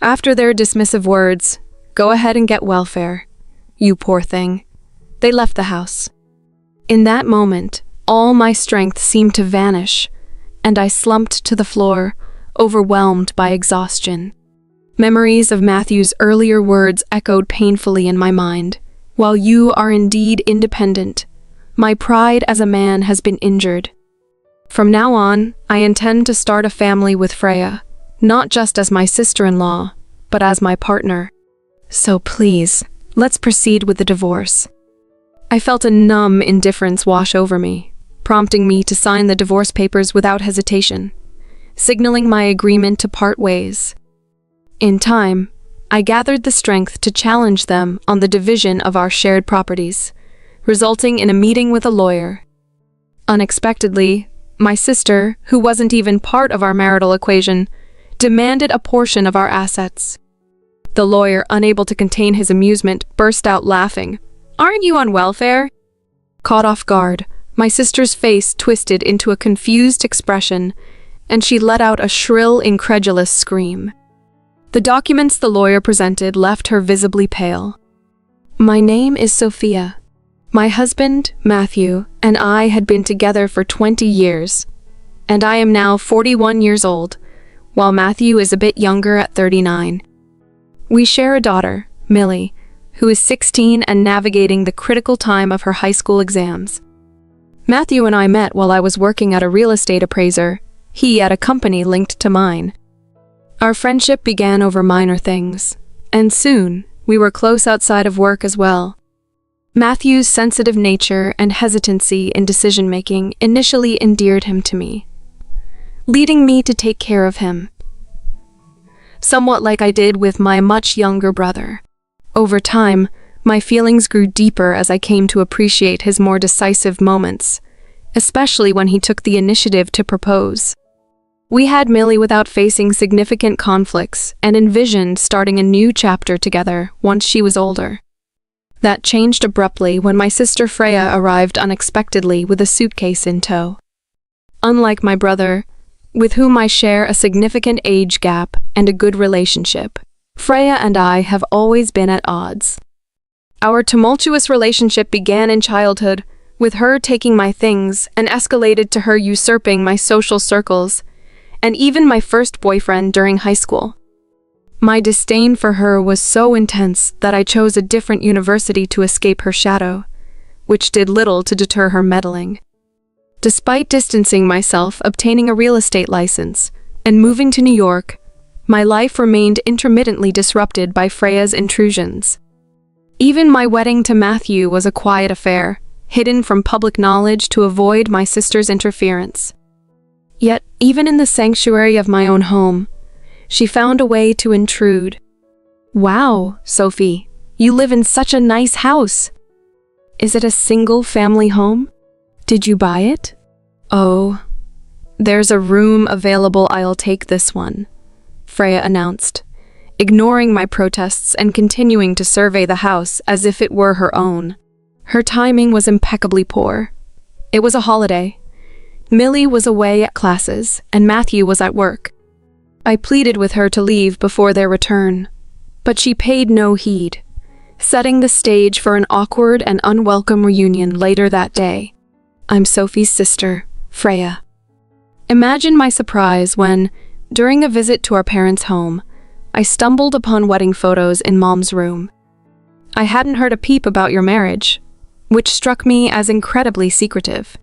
After their dismissive words, "Go ahead and get welfare, you poor thing," they left the house. In that moment, all my strength seemed to vanish, and I slumped to the floor, overwhelmed by exhaustion. Memories of Matthew's earlier words echoed painfully in my mind. "While you are indeed independent, my pride as a man has been injured. From now on, I intend to start a family with Freya, not just as my sister-in-law, but as my partner. So please, let's proceed with the divorce." I felt a numb indifference wash over me, prompting me to sign the divorce papers without hesitation, signaling my agreement to part ways. In time, I gathered the strength to challenge them on the division of our shared properties, resulting in a meeting with a lawyer. Unexpectedly, my sister, who wasn't even part of our marital equation, demanded a portion of our assets. The lawyer, unable to contain his amusement, burst out laughing. "Aren't you on welfare?" Caught off guard, my sister's face twisted into a confused expression, and she let out a shrill, incredulous scream. The documents the lawyer presented left her visibly pale. "My name is Sophia. My husband, Matthew, and I had been together for 20 years, and I am now 41 years old, while Matthew is a bit younger at 39. We share a daughter, Millie, who is 16 and navigating the critical time of her high school exams. Matthew and I met while I was working at a real estate appraiser, he at a company linked to mine. Our friendship began over minor things, and soon we were close outside of work as well. Matthew's sensitive nature and hesitancy in decision-making initially endeared him to me, leading me to take care of him, somewhat like I did with my much younger brother. Over time, my feelings grew deeper as I came to appreciate his more decisive moments, especially when he took the initiative to propose. We had Millie without facing significant conflicts and envisioned starting a new chapter together once she was older. That changed abruptly when my sister Freya arrived unexpectedly with a suitcase in tow. Unlike my brother, with whom I share a significant age gap and a good relationship, Freya and I have always been at odds. Our tumultuous relationship began in childhood, with her taking my things and escalated to her usurping my social circles, and even my first boyfriend during high school. My disdain for her was so intense that I chose a different university to escape her shadow, which did little to deter her meddling. Despite distancing myself, obtaining a real estate license, and moving to New York, my life remained intermittently disrupted by Freya's intrusions. Even my wedding to Matthew was a quiet affair, hidden from public knowledge to avoid my sister's interference. Yet, even in the sanctuary of my own home, she found a way to intrude. "Wow, Sophie, you live in such a nice house. Is it a single-family home? Did you buy it?" "Oh, there's a room available. I'll take this one," Freya announced, ignoring my protests and continuing to survey the house as if it were her own. Her timing was impeccably poor. It was a holiday. Millie was away at classes, and Matthew was at work. I pleaded with her to leave before their return, but she paid no heed, setting the stage for an awkward and unwelcome reunion later that day. "I'm Sophie's sister, Freya." Imagine my surprise when, during a visit to our parents' home, I stumbled upon wedding photos in Mom's room. I hadn't heard a peep about your marriage, which struck me as incredibly secretive.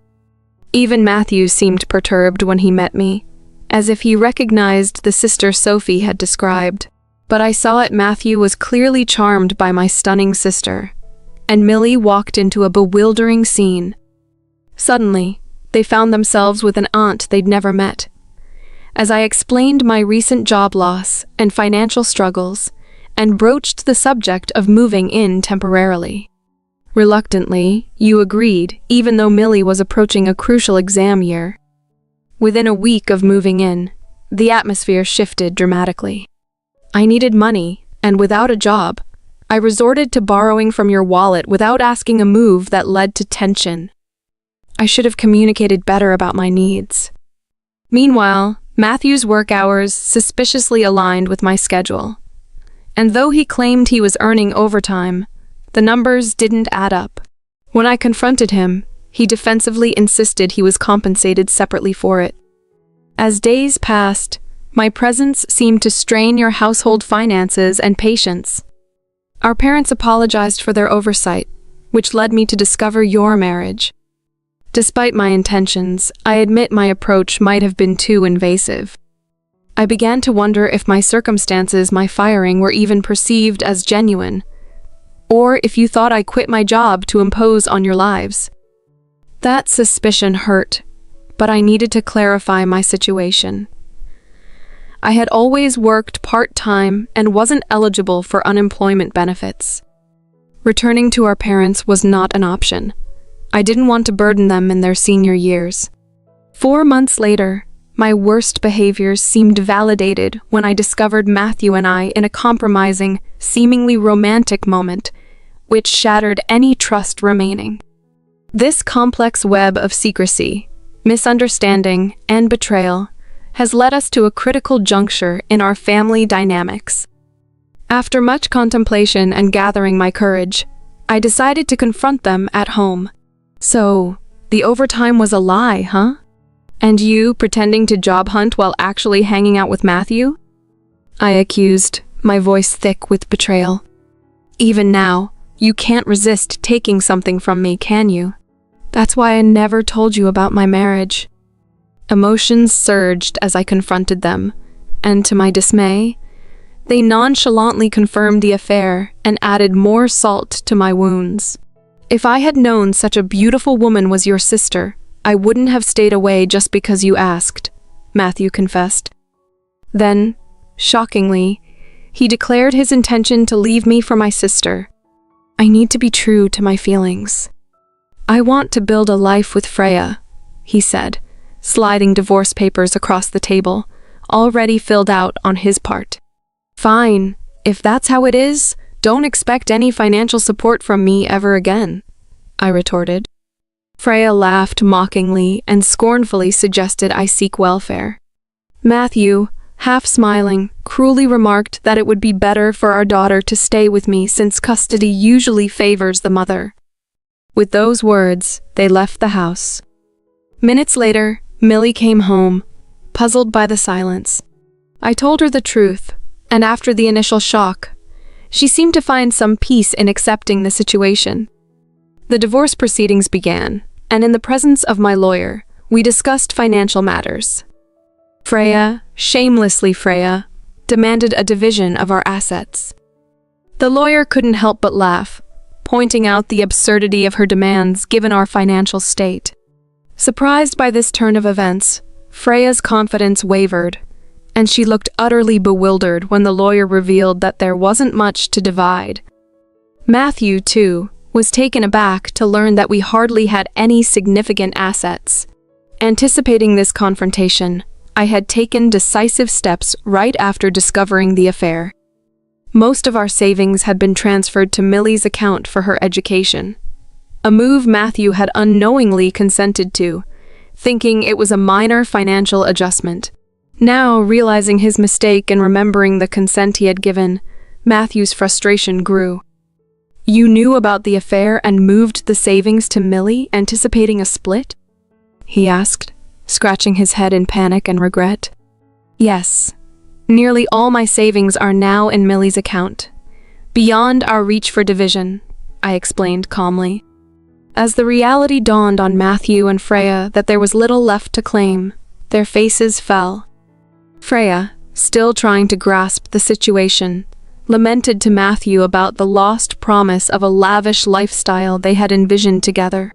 Even Matthew seemed perturbed when he met me, as if he recognized the sister Sophie had described. But I saw it Matthew was clearly charmed by my stunning sister, and Millie walked into a bewildering scene. Suddenly, they found themselves with an aunt they'd never met. As I explained my recent job loss and financial struggles, and broached the subject of moving in temporarily. Reluctantly, you agreed, even though Millie was approaching a crucial exam year. Within a week of moving in, the atmosphere shifted dramatically. I needed money, and without a job, I resorted to borrowing from your wallet without asking, a move that led to tension. I should have communicated better about my needs. Meanwhile, Matthew's work hours suspiciously aligned with my schedule, And though he claimed he was earning overtime, the numbers didn't add up. When I confronted him, he defensively insisted he was compensated separately for it. As days passed, my presence seemed to strain your household finances and patience. Our parents apologized for their oversight, which led me to discover your marriage. Despite my intentions, I admit my approach might have been too invasive. I began to wonder if my circumstances, my firing, were even perceived as genuine, or if you thought I quit my job to impose on your lives. That suspicion hurt, but I needed to clarify my situation. I had always worked part-time and wasn't eligible for unemployment benefits. Returning to our parents was not an option. I didn't want to burden them in their senior years. 4 months later, my worst behaviors seemed validated when I discovered Matthew and I in a compromising, seemingly romantic moment, which shattered any trust remaining. This complex web of secrecy, misunderstanding, and betrayal has led us to a critical juncture in our family dynamics. After much contemplation and gathering my courage, I decided to confront them at home. So, the overtime was a lie, huh? And you pretending to job hunt while actually hanging out with Matthew? I accused, my voice thick with betrayal. Even now, you can't resist taking something from me, can you? That's why I never told you about my marriage. Emotions surged as I confronted them, and to my dismay, they nonchalantly confirmed the affair and added more salt to my wounds. If I had known such a beautiful woman was your sister, I wouldn't have stayed away just because you asked, Matthew confessed. Then, shockingly, he declared his intention to leave me for my sister. I need to be true to my feelings. I want to build a life with Freya, he said, sliding divorce papers across the table, already filled out on his part. Fine, if that's how it is, don't expect any financial support from me ever again, I retorted. Freya laughed mockingly and scornfully suggested I seek welfare. Matthew, half smiling, cruelly remarked that it would be better for our daughter to stay with me since custody usually favors the mother. With those words, they left the house. Minutes later, Millie came home, puzzled by the silence. I told her the truth, and after the initial shock, she seemed to find some peace in accepting the situation. The divorce proceedings began, and in the presence of my lawyer, we discussed financial matters. Freya, shamelessly Freya, demanded a division of our assets. The lawyer couldn't help but laugh, pointing out the absurdity of her demands given our financial state. Surprised by this turn of events, Freya's confidence wavered, and she looked utterly bewildered when the lawyer revealed that there wasn't much to divide. Matthew, too, was taken aback to learn that we hardly had any significant assets. Anticipating this confrontation, I had taken decisive steps right after discovering the affair. Most of our savings had been transferred to Millie's account for her education, a move Matthew had unknowingly consented to, thinking it was a minor financial adjustment. Now, realizing his mistake and remembering the consent he had given, Matthew's frustration grew. You knew about the affair and moved the savings to Millie, anticipating a split? He asked, scratching his head in panic and regret. Yes. Nearly all my savings are now in Millie's account. Beyond our reach for division, I explained calmly. As the reality dawned on Matthew and Freya that there was little left to claim, their faces fell. Freya, still trying to grasp the situation, lamented to Matthew about the lost promise of a lavish lifestyle they had envisioned together.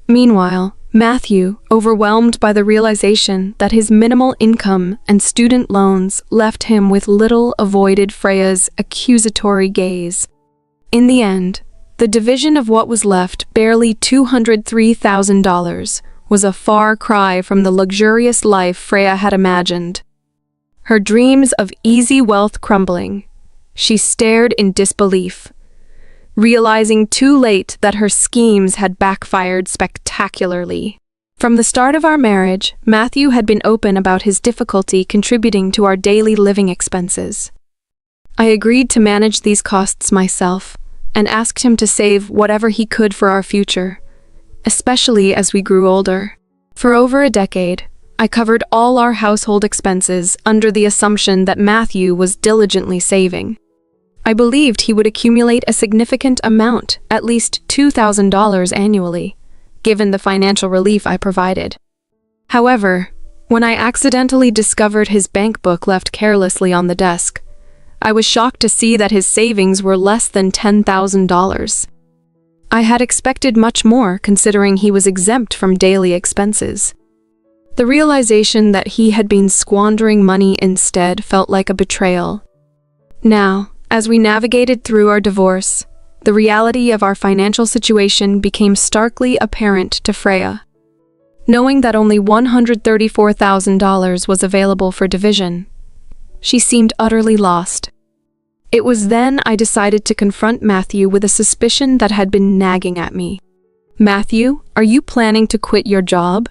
Meanwhile, Matthew, overwhelmed by the realization that his minimal income and student loans left him with little, avoided Freya's accusatory gaze. In the end, the division of what was left, barely $203,000, was a far cry from the luxurious life Freya had imagined. Her dreams of easy wealth crumbling, she stared in disbelief, realizing too late that her schemes had backfired spectacularly. From the start of our marriage, Matthew had been open about his difficulty contributing to our daily living expenses. I agreed to manage these costs myself and asked him to save whatever he could for our future, especially as we grew older. For over a decade, I covered all our household expenses under the assumption that Matthew was diligently saving. I believed he would accumulate a significant amount, at least $2,000 annually, given the financial relief I provided. However, when I accidentally discovered his bank book left carelessly on the desk, I was shocked to see that his savings were less than $10,000. I had expected much more considering he was exempt from daily expenses. The realization that he had been squandering money instead felt like a betrayal. Now, as we navigated through our divorce, the reality of our financial situation became starkly apparent to Freya. Knowing that only $134,000 was available for division, she seemed utterly lost. It was then I decided to confront Matthew with a suspicion that had been nagging at me. "Matthew, are you planning to quit your job?"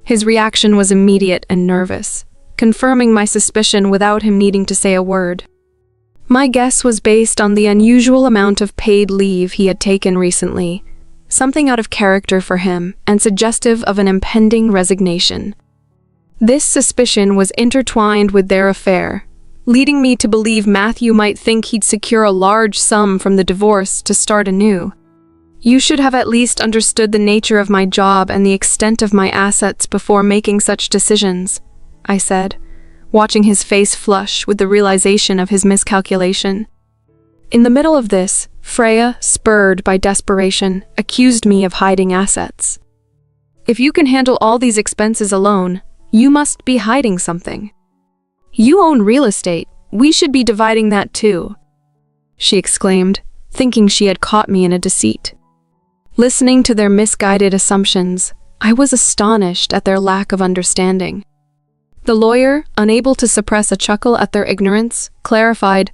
His reaction was immediate and nervous, confirming my suspicion without him needing to say a word. My guess was based on the unusual amount of paid leave he had taken recently, something out of character for him and suggestive of an impending resignation. This suspicion was intertwined with their affair, leading me to believe Matthew might think he'd secure a large sum from the divorce to start anew. "You should have at least understood the nature of my job and the extent of my assets before making such decisions," I said, watching his face flush with the realization of his miscalculation. In the middle of this, Freya, spurred by desperation, accused me of hiding assets. "If you can handle all these expenses alone, you must be hiding something. You own real estate, we should be dividing that too," she exclaimed, thinking she had caught me in a deceit. Listening to their misguided assumptions, I was astonished at their lack of understanding. The lawyer, unable to suppress a chuckle at their ignorance, clarified,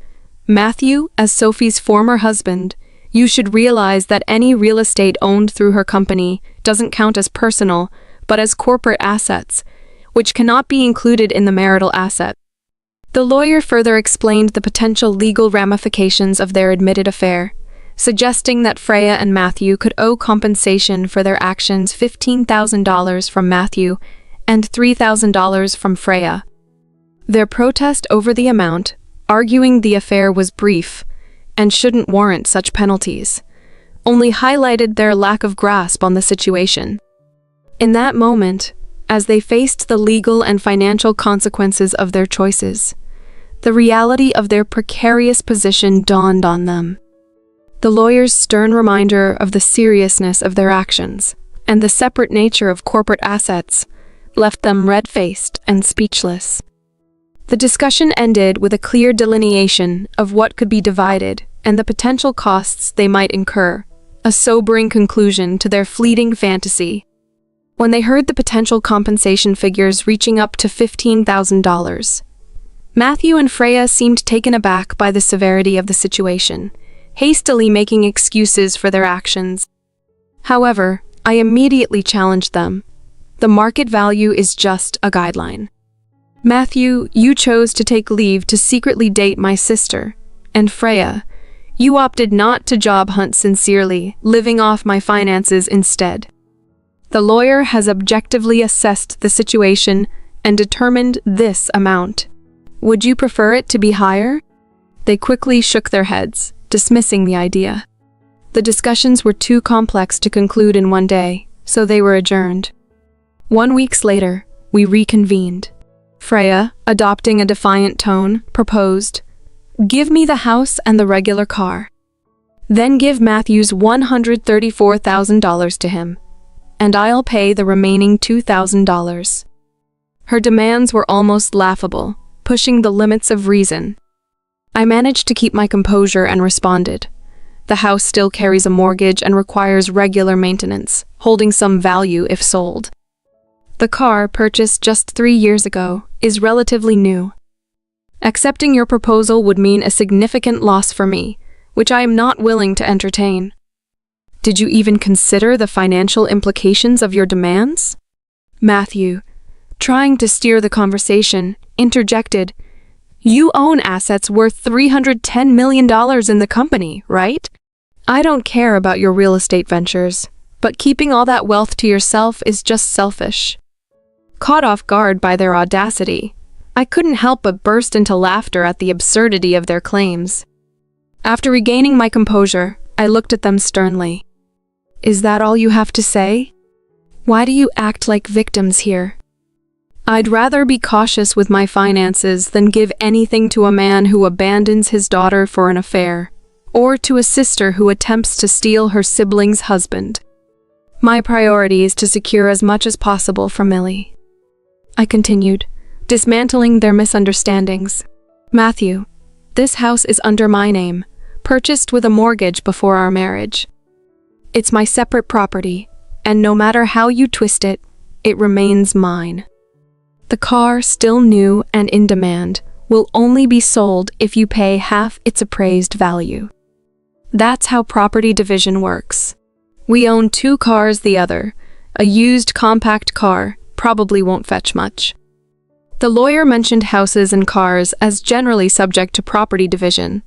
"Matthew, as Sophie's former husband, you should realize that any real estate owned through her company doesn't count as personal, but as corporate assets, which cannot be included in the marital asset." The lawyer further explained the potential legal ramifications of their admitted affair, suggesting that Freya and Matthew could owe compensation for their actions $15,000 from Matthew and $3,000 from Freya. Their protest over the amount, arguing the affair was brief and shouldn't warrant such penalties, only highlighted their lack of grasp on the situation. In that moment, as they faced the legal and financial consequences of their choices, the reality of their precarious position dawned on them. The lawyer's stern reminder of the seriousness of their actions and the separate nature of corporate assets left them red-faced and speechless. The discussion ended with a clear delineation of what could be divided and the potential costs they might incur, a sobering conclusion to their fleeting fantasy. When they heard the potential compensation figures reaching up to $15,000, Matthew and Freya seemed taken aback by the severity of the situation, hastily making excuses for their actions. However, I immediately challenged them. The market value is just a guideline. Matthew, you chose to take leave to secretly date my sister, and Freya, you opted not to job hunt sincerely, living off my finances instead. The lawyer has objectively assessed the situation and determined this amount. Would you prefer it to be higher?" They quickly shook their heads, dismissing the idea. The discussions were too complex to conclude in one day, so they were adjourned. 1 week later, we reconvened. Freya, adopting a defiant tone, proposed, "Give me the house and the regular car. Then give Matthew's $134,000 to him, and I'll pay the remaining $2,000. Her demands were almost laughable, pushing the limits of reason. I managed to keep my composure and responded. The house still carries a mortgage and requires regular maintenance, holding some value if sold. The car, purchased just 3 years ago, is relatively new. Accepting your proposal would mean a significant loss for me, which I am not willing to entertain. Did you even consider the financial implications of your demands?" Matthew, trying to steer the conversation, interjected, You own assets worth $310 million in the company, right? I don't care about your real estate ventures, but keeping all that wealth to yourself is just selfish. Caught off guard by their audacity, I couldn't help but burst into laughter at the absurdity of their claims. After regaining my composure, I looked at them sternly. Is that all you have to say? Why do you act like victims here? I'd rather be cautious with my finances than give anything to a man who abandons his daughter for an affair, or to a sister who attempts to steal her sibling's husband. My priority is to secure as much as possible from Millie. I continued, dismantling their misunderstandings. Matthew, this house is under my name, purchased with a mortgage before our marriage. It's my separate property, and no matter how you twist it, it remains mine. The car, still new and in demand, will only be sold if you pay half its appraised value. That's how property division works. We own 2 cars the other. A used compact car probably won't fetch much. The lawyer mentioned houses and cars as generally subject to property division,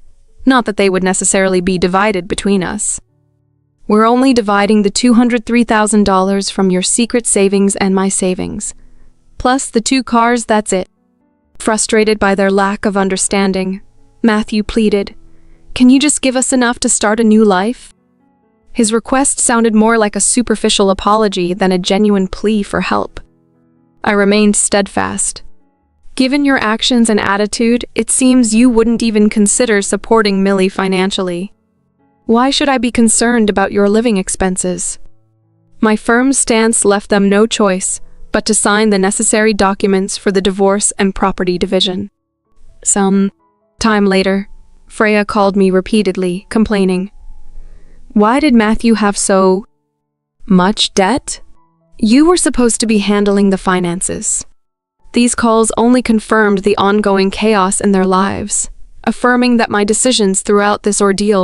not that they would necessarily be divided between us. We're only dividing the $203,000 from your secret savings and my savings. Plus the 2 cars, that's it. Frustrated by their lack of understanding, Matthew pleaded, "Can you just give us enough to start a new life?" His request sounded more like a superficial apology than a genuine plea for help. I remained steadfast. Given your actions and attitude, it seems you wouldn't even consider supporting Millie financially. Why should I be concerned about your living expenses? My firm stance left them no choice but to sign the necessary documents for the divorce and property division. Some time later, Freya called me repeatedly, complaining. Why did Matthew have so much debt? You were supposed to be handling the finances. These calls only confirmed the ongoing chaos in their lives, affirming that my decisions throughout this ordeal